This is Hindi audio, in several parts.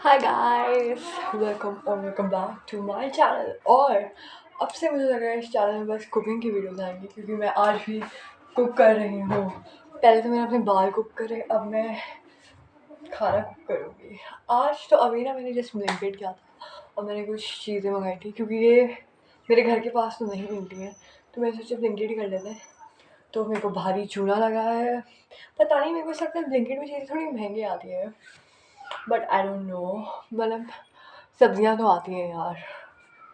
Hi guys, welcome back to my channel. और अब से मुझे लग रहा है इस चैनल में बस कुकिंग की वीडियोस आएंगी, क्योंकि मैं आज भी कुक कर रही हूँ। पहले तो मैंने अपने बाल कुक करे, अब मैं खाना कुक करूँगी। आज तो अभी ना मैंने जस्ट ब्लिंकिट किया था और मैंने कुछ चीज़ें मंगाई थी, क्योंकि ये मेरे घर के पास तो नहीं मिलती हैं, तो मैंने सोचा ब्लिंकिट ही कर लेते हैं। तो मेरे को भारी चूना लगा है। पता नहीं, मेरे को ऐसा लगता है ब्लिंकिट में चीज़ें थोड़ी महंगी आती है, बट आई डोंट नो। मतलब सब्जियां तो आती हैं यार,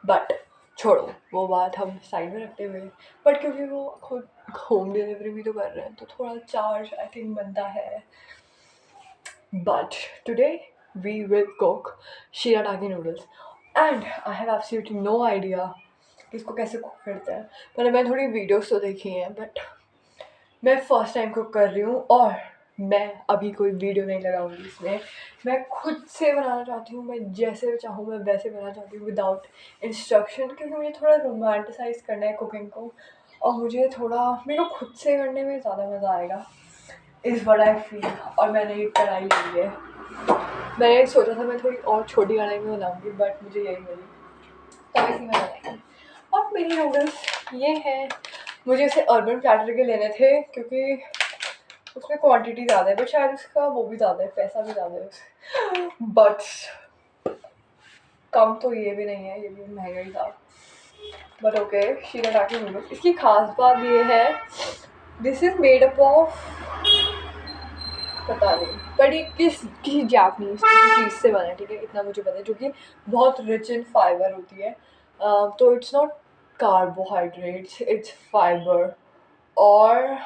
बट छोड़ो वो बात हम साइड में रखते हुए। बट क्योंकि वो खुद होम डिलीवरी भी तो कर रहे हैं, तो थोड़ा चार्ज आई थिंक बनता है। But today we will cook shirataki noodles and I have absolutely no idea कि इसको कैसे कुक करते हैं। मतलब मैंने थोड़ी वीडियोस तो देखी हैं, बट मैं फर्स्ट टाइम कुक कर रही हूँ और मैं अभी कोई वीडियो नहीं लगाऊंगी इसमें। मैं खुद से बनाना चाहती हूँ, मैं जैसे चाहूँ मैं वैसे बनाना चाहती हूँ, विदाउट इंस्ट्रक्शन, क्योंकि मुझे थोड़ा रोमांटिसाइज करना है कुकिंग को, और मुझे थोड़ा मेरे को खुद से करने में ज़्यादा मज़ा आएगा इस व्हाट आई फील। और मैंने एक कढ़ाई ली है। मैंने सोचा था मैं थोड़ी और छोटी कढ़ाई में बनाऊँगी, बट मुझे यही मिली, तो इसी में बनाएंगे। और मेरी नूडल्स ये हैं। मुझे इसे अर्बन प्लैटर के लेने थे, क्योंकि उसमें क्वांटिटी ज़्यादा है, बट शायद उसका वो भी ज़्यादा है, पैसा भी ज़्यादा है उससे। बट कम तो ये भी नहीं है, ये भी महंगा ही था। बट ओके, शिराटाकी नूडल्स, इसकी खास बात ये है, this is made up of, पता नहीं, पर ये किसी जापनीज किसी चीज़ से बना है, ठीक है, इतना मुझे पता है, जो कि बहुत रिच इन फाइबर होती है। तो it's not carbohydrates, it's fibre. और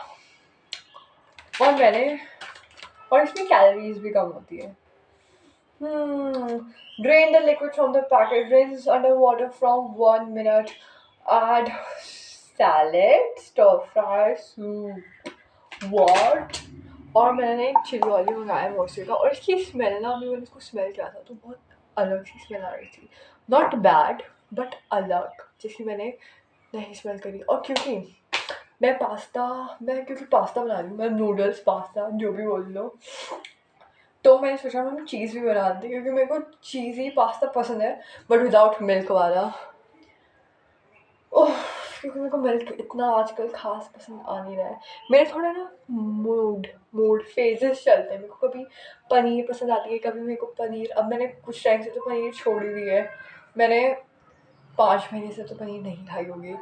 और मैंने और इसमें कैलोरीज भी कम होती है। Drain the liquid from the packet. Rinse underwater from 1 minute. Add salad, stir fry, soup. What? और मैंने एक चिली ऑयल मंगाया मोस्टली का, और इसकी स्मेल ना, अभी मैंने इसको स्मेल किया था तो बहुत अलग सी स्मेल आ रही थी। नॉट बैड, बट अलग, जिसकी मैंने नहीं स्मेल करी। और क्योंकि क्योंकि पास्ता बना रही हूँ, मैं नूडल्स पास्ता जो भी बोल लो, तो मैंने सोचा मैं चीज़ भी बना दी, क्योंकि मेरे को चीज़ी पास्ता पसंद है, बट विदाउट मिल्क वाला। ओह, क्योंकि मेरे को मिल्क इतना आजकल खास पसंद आ नहीं रहा है। मेरे थोड़ा ना मूड मूड फेजेस चलते हैं। मेरे को कभी पनीर पसंद आती है, कभी मेरे को पनीर, अब मैंने कुछ टाइम से तो पनीर छोड़ ही दी है। मैंने 5 महीने से तो पनीर नहीं खाई होगी,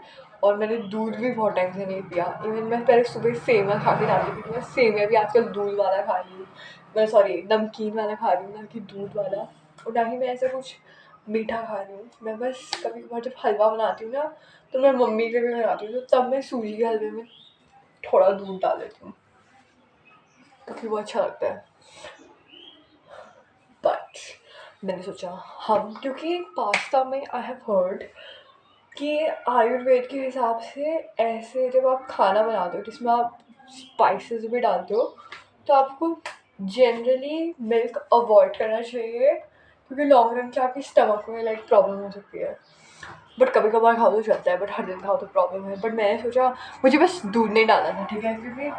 और मैंने दूध भी बहुत टाइम से नहीं पिया। इवन मैं पहले सुबह सेवइयाँ खा के जाती थी, मैं सेवइयाँ भी आजकल दूध वाला खा रही हूँ। मैं सॉरी, नमकीन वाला खा रही हूँ, ना कि दूध वाला। और ना ही मैं ऐसा कुछ मीठा खा रही हूँ। मैं बस कभी कभार जब हलवा बनाती हूँ ना, तो मैं मम्मी के भी बनाती हूँ, तो तब मैं सूजी के हलवे में थोड़ा दूध डाल देती हूँ, क्योंकि वो अच्छा लगता है। बट मैंने सोचा हम, क्योंकि पास्ता में आई हैव हर्ड कि आयुर्वेद के हिसाब से ऐसे जब आप खाना बनाते हो जिसमें आप स्पाइसेस भी डालते हो, तो आपको जनरली मिल्क अवॉइड करना चाहिए, क्योंकि लॉन्ग रन में आपकी स्टमक में लाइक प्रॉब्लम हो सकती है। बट कभी कभार खाओ तो चलता है, बट हर दिन खाओ तो प्रॉब्लम है। बट मैंने सोचा मुझे बस दूध नहीं डालना था, ठीक है, क्योंकि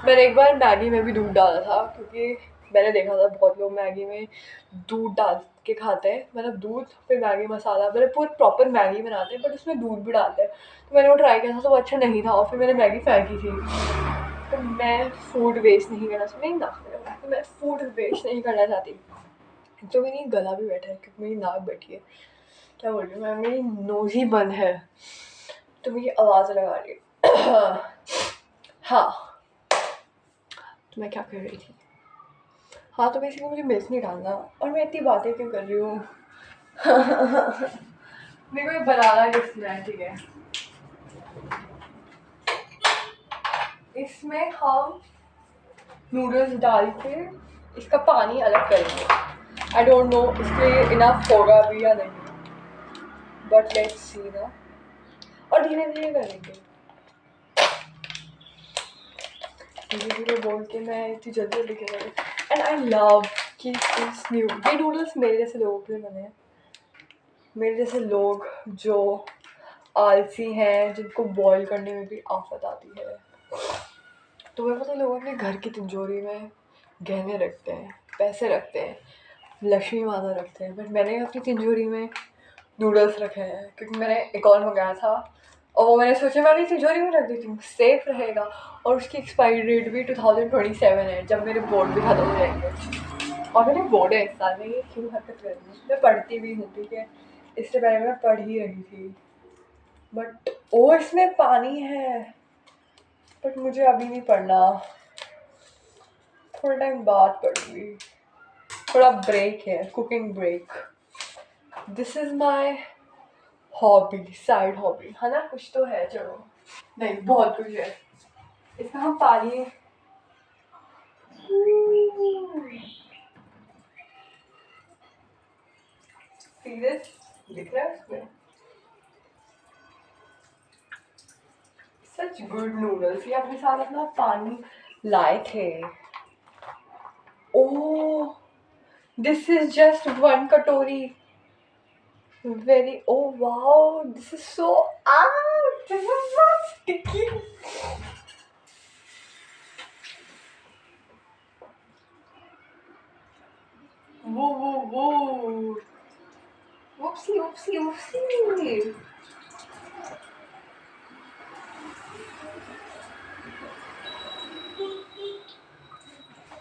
मैंने एक बार मैगी में भी दूध डाला था, क्योंकि मैंने देखा था बहुत लोग मैगी में दूध डाल के खाते हैं, मतलब दूध फिर मैगी मसाला, मतलब पूरी प्रॉपर मैगी बनाते हैं, बट उसमें दूध भी डालते हैं। तो मैंने वो ट्राई किया था, तो वो अच्छा नहीं था, और फिर मैंने मैगी फेंकी थी। तो मैं फूड वेस्ट नहीं करना चाहती, नहीं ना, तो मैं फूड वेस्ट नहीं करना चाहती। तो मेरी गला भी बैठा है, क्योंकि मेरी नाक बैठी है, क्या बोल रही हूँ मैं, मेरी नोज़ ही बंद है, तो मेरी आवाज़ लगा रही है। हाँ, तो मैं क्या कर रही थी। हाँ, तो बेसिकली मुझे मिल्क नहीं डालना, और मैं इतनी बातें क्यों कर रही हूँ। मेरे को ये बनाना किसने है, ठीक है। इसमें हम नूडल्स डाल के इसका पानी अलग करेंगे। आई डोंट नो इसके लिए इनफ होगा भी या नहीं, बट लेट्स सी ना। और धीरे धीरे करेंगे, धीरे धीरे बोल के मैं इतनी जल्दी जल्दी करेंगे। एंड आई लव कि इस न्यू ये नूडल्स मेरे जैसे लोगों के लिए बने हैं, मेरे जैसे लोग जो आलसी हैं, जिनको बॉईल करने में भी आफत आती है। तो मैं पता, लोग अपने घर की तिजोरी में गहने रखते हैं, पैसे रखते हैं, लक्ष्मी माता रखते हैं, बट मैंने अपनी तिजोरी में नूडल्स रखे हैं क्योंकि मैंने एक और मंगाया था और वो मैंने सोचा मैं अपनी तिजोरी में रख देती हूँ, सेफ रहेगा। और उसकी एक्सपायरी डेट भी 2027 है, जब मेरे बोर्ड भी खत्म हो जाएंगे। और मेरे बोर्ड है इस साल में, ये क्यों हरकत कर रही हूँ, मैं पढ़ती भी हूँ, ठीक है। इससे पहले मैं पढ़ ही रही थी, बट ओ इसमें पानी है, बट मुझे अभी नहीं पढ़ना, थोड़ा टाइम बाद पढ़ूंगी। थोड़ा ब्रेक है, cooking break. This is my hobby, side hobby है ना, कुछ तो है। चलो, नहीं बहुत कुछ है। इसमें हम पानी सीरियस दिख रहा है उसमें। सच गुड नूडल्स, ये अपने साथ अपना पानी लाए थे। ओह, दिस इज जस्ट वन कटोरी। Very, oh wow, this is so, this is so sticky. वो Whoopsie, whoopsie, whoopsie.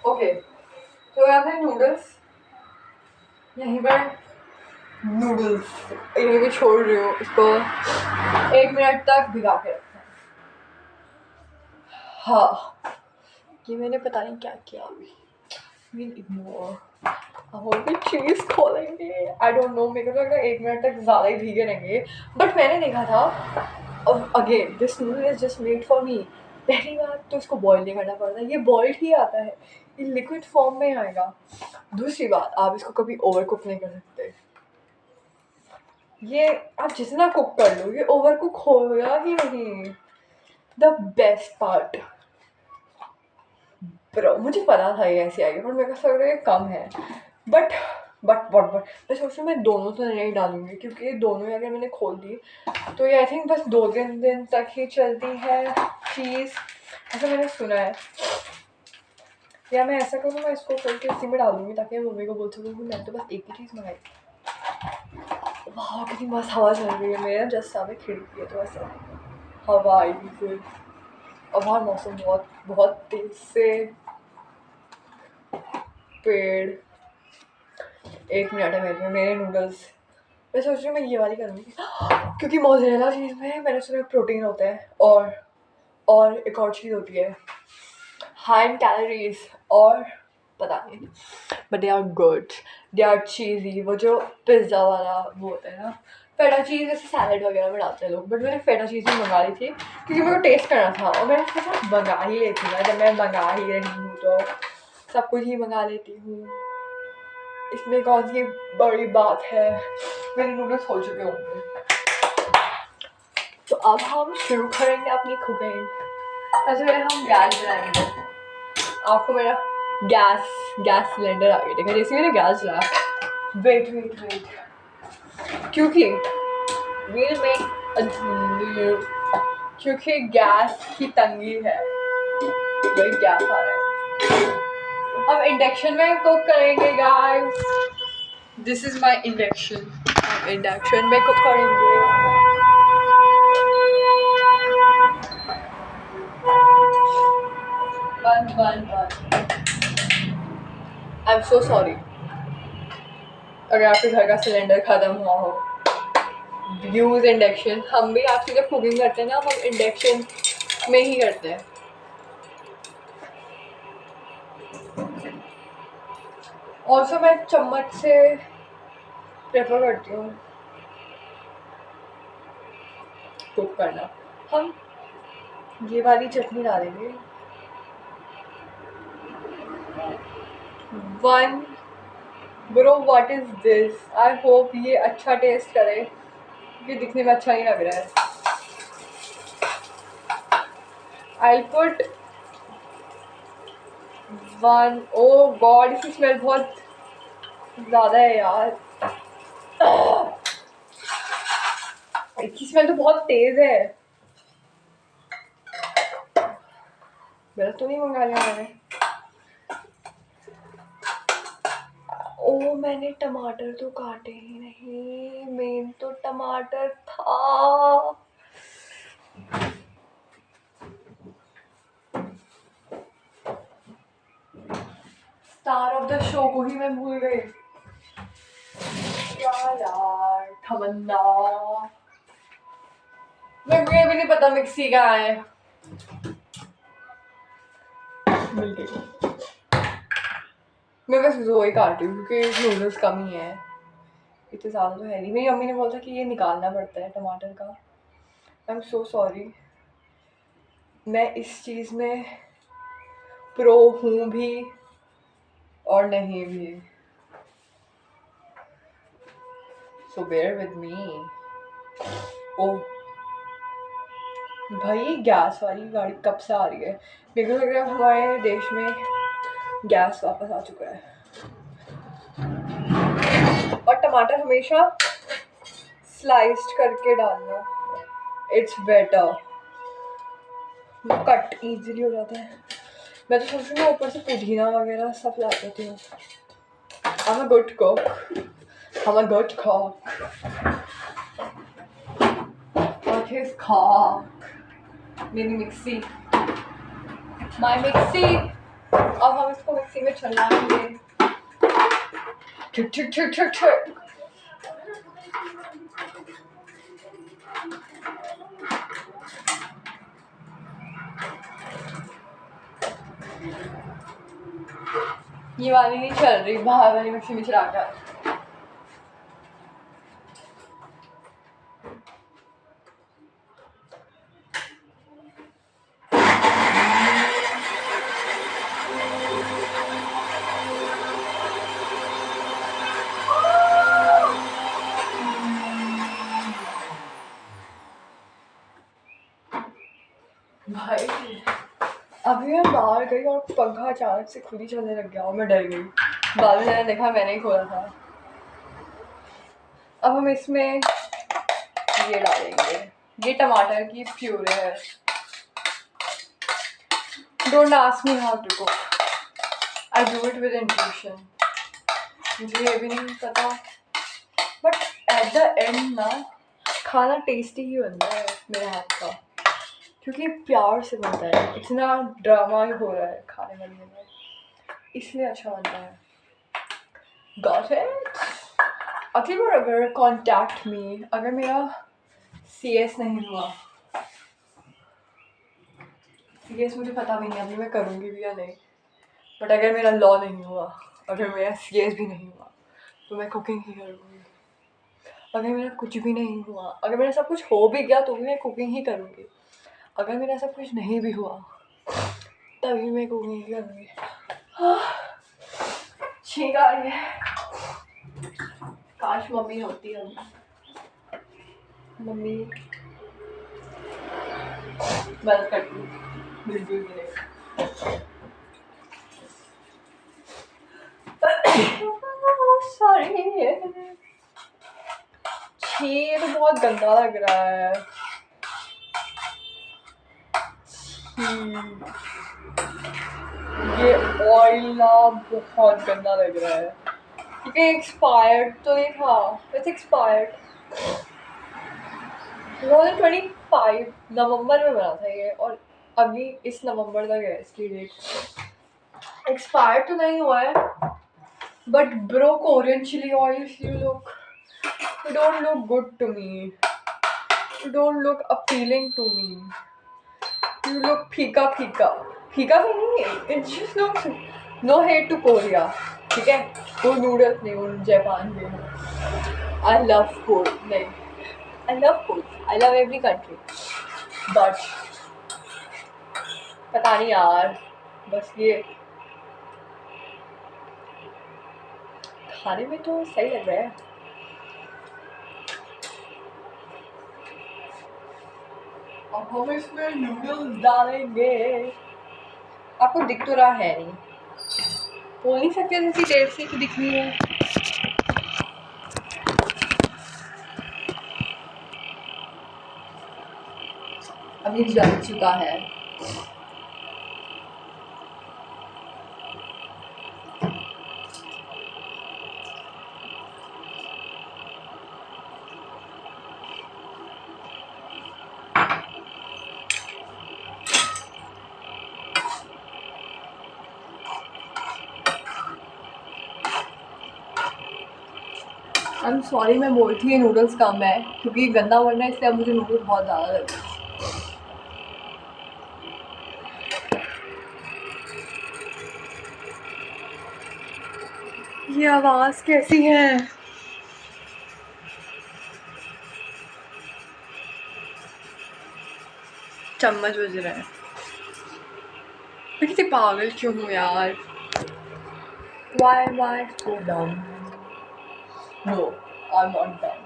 ओके, तो यहाँ पे नूडल्स, यहीं पर नूडल्स यहीं पे छोड़ रही हूँ, इसको 1 मिनट तक भिगा के रखना है। हाँ, ये मैंने पता नहीं क्या किया अभी, इग्नोर। अब और भी चीज़ खोलेंगे, आई डोंट नो, मेरे को तो लग रहा है 1 मिनट तक ज़्यादा ही भीगे रहेंगे। बट मैंने देखा था, again this noodle is just made for me. पहली बात तो इसको बॉईल नहीं करना पड़ता, ये बॉइल्ड ही आता है, ये लिक्विड फॉर्म में आएगा। दूसरी बात, आप इसको कभी ओवर कुक नहीं कर सकते। ये आप जितना कुक कर लो, ये ओवर कुक होगा ही नहीं। द बेस्ट पार्ट, पर मुझे पता था ये ऐसे आएगी, पर मेरे को लग रहा है कम है। बट बट मैं सोच रही हूँ मैं दोनों तो नहीं डालूंगी, क्योंकि ये दोनों ही अगर मैंने खोल दी तो ये आई थिंक बस 2-3 दिन तक ही चलती है चीज़, ऐसा मैंने सुना है। या मैं ऐसा करूँ, मैं इसको खोल के इसी में डाल दूँगी ताकि मैं मम्मी को बोल सकूँ कि मैं तो बस एक ही चीज़ मंगाई। वाह, कितनी मस्त हवा चल रही है, मेरा जस्ट सामने खिड़की है तो ऐसा हवा आएगी फिर। और बाहर मौसम बहुत बहुत तेज से पेड़। 1 मिनट है मेरे नूडल्स। मैं सोच रही हूँ मैं ये वाली करूँगी क्योंकि मोज़रेला चीज़ में मैंने सुना प्रोटीन होता है, और एक और चीज़ होती है हाई इन कैलोरीज, और पता नहीं, but they are good, they are cheesy. वो जो पिज़्ज़ा वाला वो होता है ना, फेटा चीज़ जैसे सैलड वगैरह में डालते हैं लोग, बट मैंने फेटा चीज़ भी मंगा ली थी क्योंकि मेरे को टेस्ट करना था, और मैंने सोचा मंगा ही लेती हूँ, जब मैं मंगा ही रही हूँ तो सब कुछ ही मंगा लेती हूँ, इसमें कौन सी बड़ी बात है। मेरे नूडल्स हो चुके होंगे, तो अब हम शुरू करेंगे अपनी कुकिंग। सबसे पहले हम गैस जलाएंगे। आपको मेरा गैस सिलेंडर आ गया, देखा जैसे मैंने गैस जलाया। वेट, क्योंकि वील मेक, क्योंकि गैस की तंगी है, वही गैस आ रहा है। हम इंडक्शन में कुक करेंगे guys, this is my induction, हम इंडक्शन में कुक करेंगे। बंद। आई एम सो सॉरी अगर आपके घर का सिलेंडर खत्म हुआ हो। यूज इंडक्शन, हम भी आपसे जब कुकिंग करते हैं ना, हम इंडक्शन में ही करते हैं। ऑल्सो मैं चम्मच से प्रेफर करती हूँ कुक करना। हम ये वाली चटनी डालेंगे, 1। Bro what is this, I hope ये अच्छा टेस्ट करे, ये दिखने में अच्छा नहीं लग रहा है। I put 1। ओ गॉड, इसकी स्मेल बहुत ज़्यादा है यार, इसकी स्मेल तो बहुत तेज़ है। गलत तो नहीं मंगा लिया मैंने? ओ मैंने टमाटर तो काटे ही नहीं, मेन तो टमाटर था। स्टार ऑफ द शो को ही मैं भूल गई। क्या यार तमन्ना, मेरे को ये भी नहीं पता मिक्सी कहाँ है। मिल गई। मैं बस वही काटी हूँ क्योंकि नूडल्स कम ही है, इतने ज़्यादा तो है नहीं। मेरी मम्मी ने बोला था कि ये निकालना पड़ता है टमाटर का। आई एम सो सॉरी, मैं इस चीज़ में प्रो हूँ भी और नहीं भी, सो बेयर विद मी। ओ भाई, गैस वाली गाड़ी कब से आ रही है? मेरे को लग रहा है हमारे देश में गैस वापस आ चुका है। और टमाटर हमेशा स्लाइस्ड करके डालना, इट्स बेटर, कट इजीली हो जाता है। मैं तो सोच रही हूँ ऊपर से पुदीना वगैरह सब ला देती हूँ। I'm a good cook. I'm a good cook. What is cock? मेरी मिक्सी, my मिक्सी। अब हम इसको मिक्सी में चलाएंगे। ठिक ठिक ठिक ठिक ठिक। ये वाली नहीं चल रही, बाहर वाली मिक्सी में चला कर। भाई अभी मैं बाहर गई और पंखा अचानक से खुद ही चलने लग गया और मैं डर गई। बाद में मैंने देखा मैंने ही खोला था। अब हम इसमें ये डालेंगे, ये टमाटर की प्यूरे है। Don't ask me how to cook, I do it with intuition. मुझे ये भी नहीं पता, बट एट द एंड ना खाना टेस्टी ही बनता है मेरे हाथ का, क्योंकि प्यार से बनता है, इतना ड्रामा ही हो रहा है खाने बनने में, इसलिए अच्छा बनता है। Got it? अगली बार अगर कॉन्टैक्ट मी, अगर मेरा CS नहीं हुआ, CS मुझे पता भी नहीं अभी मैं करूँगी भी या नहीं, बट अगर मेरा लॉ नहीं हुआ, अगर मेरा CS भी नहीं हुआ, तो मैं कुकिंग ही करूँगी। अगर मेरा कुछ भी नहीं हुआ, अगर मेरा सब कुछ हो भी गया तो भी मैं कुकिंग ही करूँगी। अगर मेरा सब कुछ नहीं भी हुआ तभी मैं कुकिंग ही करूँगी। छींक आ रही है, काश मम्मी होती है। मम्मी बंद कर दी, बिल्कुल भी नहीं। सॉरी, छीर बहुत गंदा लग रहा है। ये ऑयल ना बहुत गंदा लग रहा है, क्योंकि एक्सपायर्ड तो नहीं था, इट्स एक्सपायर्ड। 2025 नवंबर में बना था ये, और अभी इस नवंबर तक है इसकी डेट। एक्सपायर्ड तो नहीं हुआ है, but bro Korean chili oil, you don't look good to me, you don't look appealing to me, you look फीका फीका। फीका भी नहीं है, it just looks, no hate to Korea, ठीक है, वो नूडल्स नहीं, वो जापान भी है। I love food, नहीं, I love food, I love every country, but पता नहीं यार, बस ये खाने में तो सही लग रहा है। अब हम इसमें नूडल्स डालेंगे। आपको दिख तो रहा है नहीं, बोल नहीं सकते जैसी देर से कि दिखनी है। अभी जल चुका है। आई एम सॉरी, मैं बोलती है नूडल्स कम है क्योंकि गंदा बनना है, इसलिए अब मुझे नूडल्स बहुत ज़्यादा लगता है। ये आवाज़ कैसी है? चम्मच बज रहे हैं। मैं कितनी पागल क्यों हूँ यार? Why so dumb? No, I'm not dumb.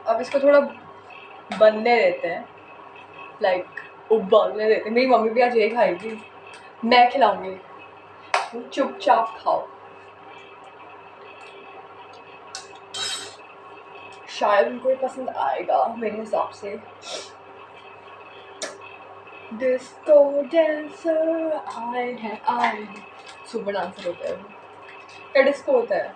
अब इसको थोड़ा बनने देते हैं, उबलने देते हैं। मेरी मम्मी भी आज यही खाएगी, मैं खिलाऊंगी, चुपचाप खाओ। शायद उनको ये पसंद आएगा मेरे हिसाब से। डिस्को डांसर आए हैं आए, सुपर डांसर होता है क्या डिस्को होता है?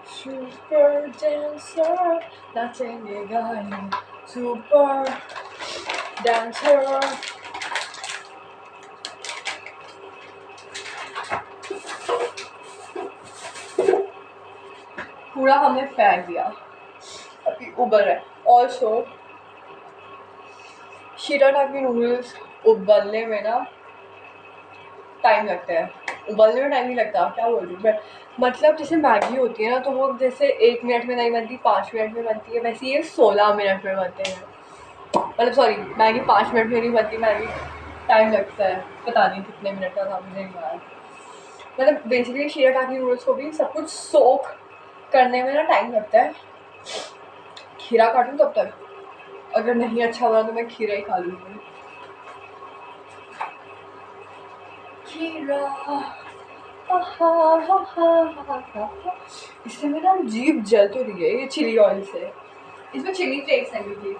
सुपर डांसर नाचेंगे गाएंगे, सुपर डांसर। पूरा हमने फेंक दिया, अभी उबल रहा है। ऑल्सो शीराटाकी नूडल्स उबलने में ना टाइम लगता है, उबलने में टाइम नहीं लगता, क्या बोल रही हूँ मैं। मतलब जैसे मैगी होती है ना, तो वो जैसे 1 मिनट में नहीं बनती, 5 मिनट में बनती है, वैसे ये 16 मिनट में बनते हैं। मतलब सॉरी, मैगी 5 मिनट में नहीं बनती, मैगी टाइम लगता है, पता नहीं कितने मिनट का था, मुझे नहीं याद। मतलब बेसिकली शीराटाकी नूडल्स को भी सब कुछ सोक करने में ना टाइम लगता है। खीरा काटूँ तब तक, अगर नहीं अच्छा बना तो मैं खीरा ही खा लूँगी। खीरा इससे मेरा जीभ जल तो रही है, ये चिली ऑयल से। इसमें चिली फ्लेक्स है क्योंकि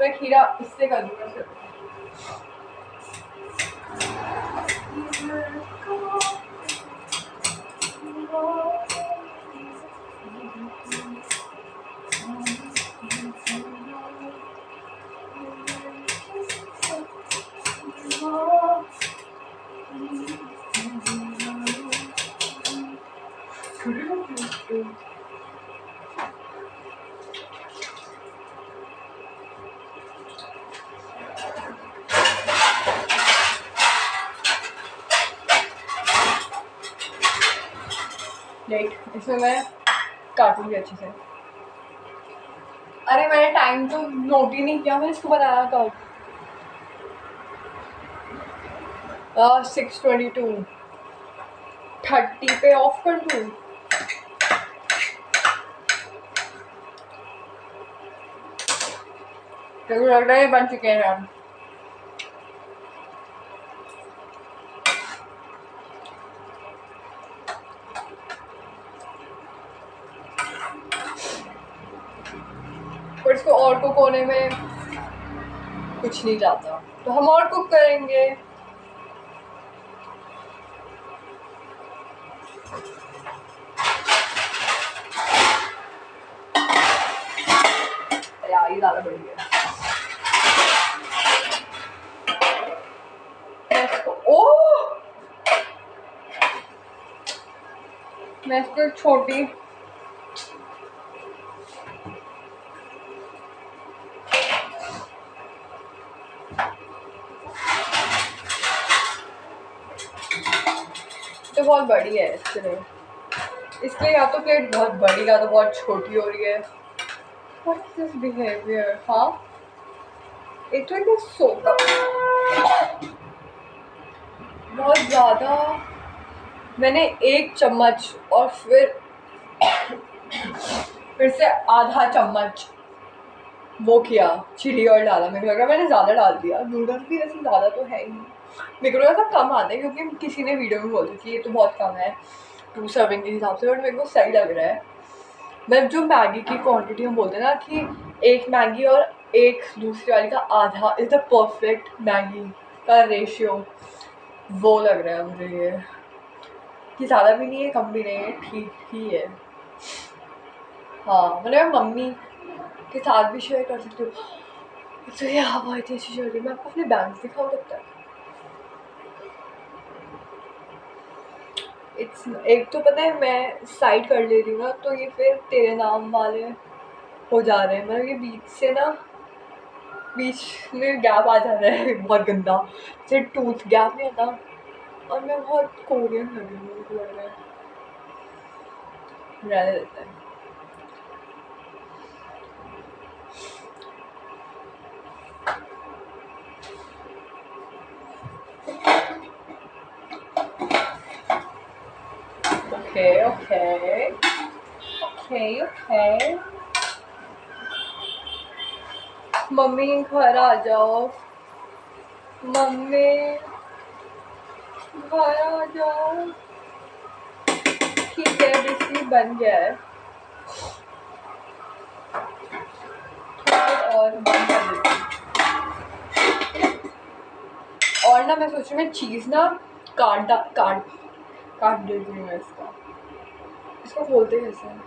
मैं खीरा इससे कर दूँगा। इसमें मैं काटूंगी अच्छे से। अरे मैंने टाइम तो नोट ही नहीं किया, मैं इसको बनाया कब? 6:22, 30 पे ऑफ कर दूँ? मुझे लग रहा है बन चुके हैं। पर इसको और कुक होने में कुछ नहीं जाता, तो हम और कुक करेंगे। यार ये ज़्यादा बढ़ गया। मैं इसको छोटी तो बहुत बड़ी है, इसलिए या तो प्लेट बहुत बड़ी या तो बहुत छोटी हो रही है। What is this behavior? हाँ, एक तो इतना सोता बहुत ज़्यादा। मैंने 1 चम्मच और फिर से आधा चम्मच वो किया, चिली ऑयल डाला। मेरे को लगा मैंने ज़्यादा डाल दिया। नूडल्स भी वैसे ज़्यादा तो है ही, मेरे को लगा कम आते हैं क्योंकि किसी ने वीडियो में बोला कि ये तो बहुत कम है 2 सर्विंग के हिसाब से, बट मेरे को सही लग रहा है। मतलब जो मैगी की क्वांटिटी हम बोलते हैं ना कि 1 मैगी और 1 दूसरी वाली का आधा इज़ द परफेक्ट मैगी का रेशियो, वो लग रहा है मुझे ये कि ज़्यादा भी नहीं है कम भी नहीं है, ठीक ही है। हाँ मतलब मैं मम्मी के साथ भी शेयर कर सकती हूँ। तो ये हवा इतनी अच्छी चल रही है, मैं आपको अपने बैंग्स दिखाऊँ तब तक। इट्स एक तो पता है मैं साइड कर ले रही हूँ ना, तो ये फिर तेरे नाम वाले हो जा रहे हैं, मतलब ये बीच से ना बीच में गैप आ जा रहा है बहुत गंदा, जैसे टूथ गैप नहीं आता। और मैं बहुत कोरियन लग रही हूँ, मुझे लग रहा है रहने देते हैं। Okay okay okay okay, mummy घर आ जाओ, मम्मी घर आ जाओ। ठीक है, बिजली बन गया है, और बंद कर देती हूँ। और ना मैं सोच रही हूँ मैं चीज़ ना काट काट देती हूँ मैं इसको खोलते कैसे हैं?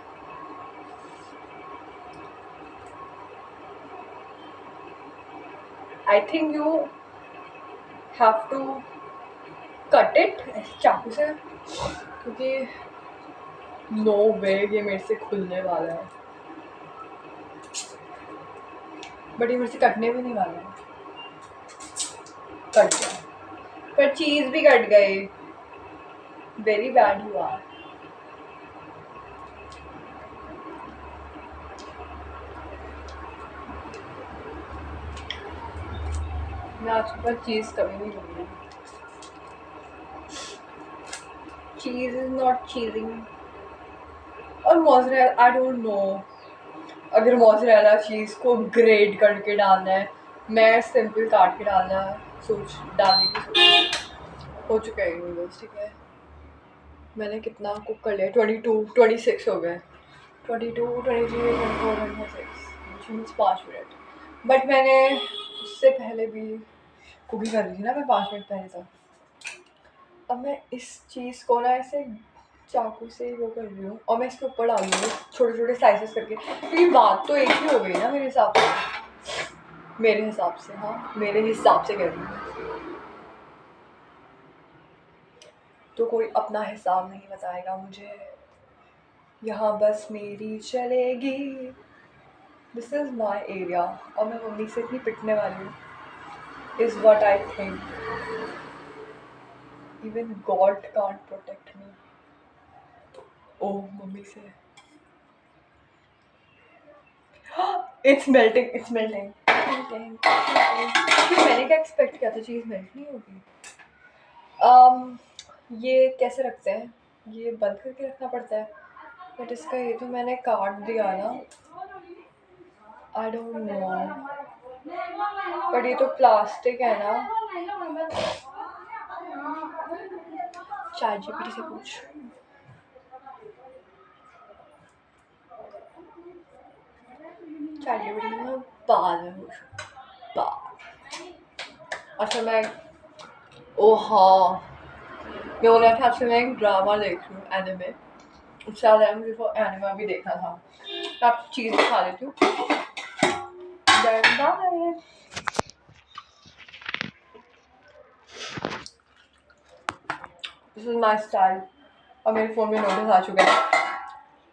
I think you have to cut it चाकू से, क्योंकि नो वे ये मेरे से खुलने वाला है, बट ये मेरे से कटने भी नहीं वाला है। कट गया, पर चीज़ भी कट गई। Very bad you are. मैं आज के बाद चीज़ कभी नहीं लूँगी। Cheese is not cheesing. और मोज़रेला आई डोंट नो, अगर मोज़रेला चीज़ को ग्रेट करके डालना है, मैं सिंपल काट के डालना डालने की सोच। हो चुका है नूडल्स, ठीक है। मैंने कितना कुक कर लिया, 26 हो गए, 22 23 24 26, मीन्स 5 मिनट। बट मैंने उससे पहले भी कुकिंग कर रही थी ना, मैं 5 मिनट पहले तक। अब मैं इस चीज़ को ना ऐसे चाकू से वो कर रही हूँ, और मैं इसके ऊपर डाल रही हूँ छोटे छोटे स्लाइसेस करके, क्योंकि बात तो एक ही हो गई ना मेरे हिसाब से। मेरे हिसाब से, हाँ मेरे हिसाब से कर रही हूँ, तो कोई अपना हिसाब नहीं बताएगा मुझे, यहाँ बस मेरी चलेगी। दिस इज़ माई एरिया, और मैं मम्मी से इतनी पिटने वाली हूँ, is what I think. Even God can't protect me. Oh mummy से, इट्स मेल्टिंग इट्स मेल्टिंग। मैंने क्या एक्सपेक्ट किया था चीज़ मेल्ट नहीं होगी। ये कैसे रखते हैं, ये बंद करके रखना पड़ता है, बट इसका ये तो मैंने काट दिया ना, आई डोंट नो, बट ये तो प्लास्टिक है ना। ChatGPT से पूछ। ChatGPT में बाद में पूछ। अच्छा मैं, ओ हाँ, मैं बोल रहा था अच्छा मैं एक ड्रामा देख रही हूँ एनिमे, उससे ज़्यादा मुझे वो एनिमे भी देखना था। तो आप चीज़ दिखा देती हूँ। दिस इज माई स्टाइल, और मेरे फ़ोन में नोटिस आ चुका है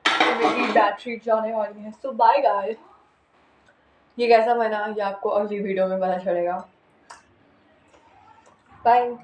तो मेरी बैटरी जाने वाली है। सो बाय गाइस, ये कैसा बना ये आपको अगली वीडियो में पता चलेगा। बाय।